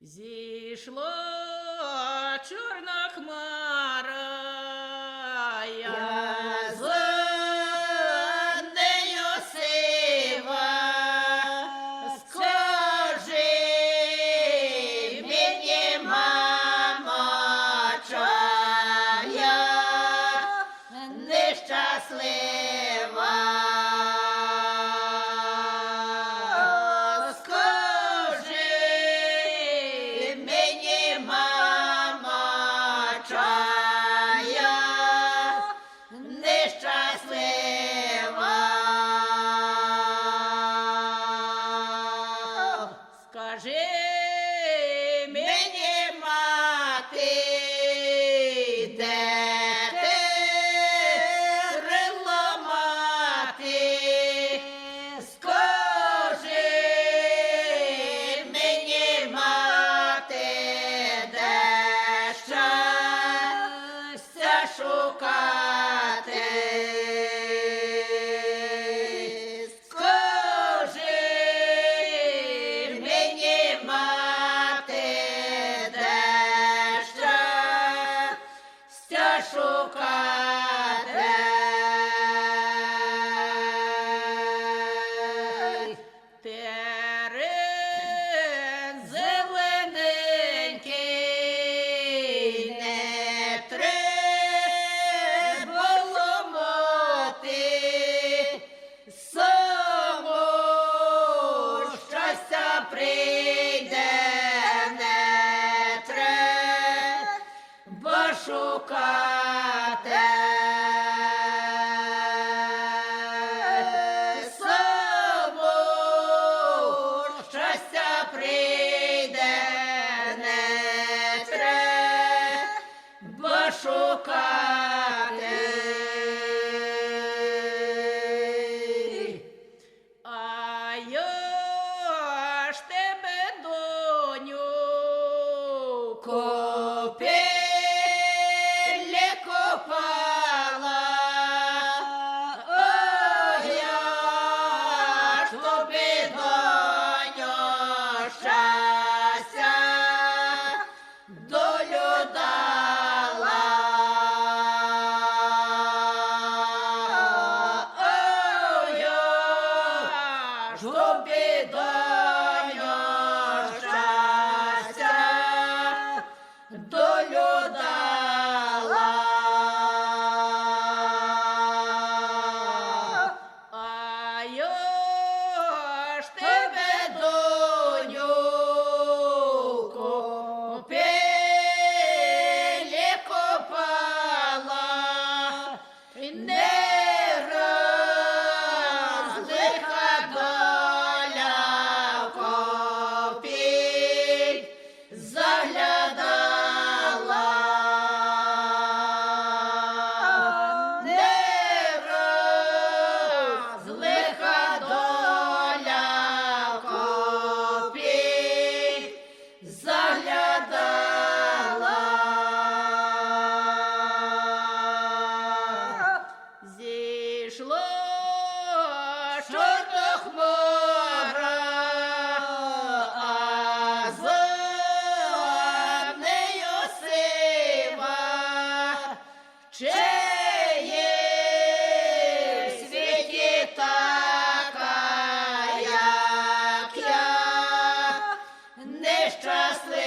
Зійшло чорна хмара, я з нею сива. Скажи мені, мамо, що я нещаслива. Скажи мені, мати, де ти крила мати? Скажи мені, мати, де щастя шукати? Шукати. Терен зелененький, не треба ломати, само щастя прийде, не треба шукати. Шукати. А я ж тебе, доню, копілі копала, а я ж тобі, доню, щастя, долю дала. Тобі, доню, щастя, долю дала. А я ж тебе, доню, копілі копала, не зійшло чорна хмара, а з нею сива. Чи є в світі така, як я, нещаслива?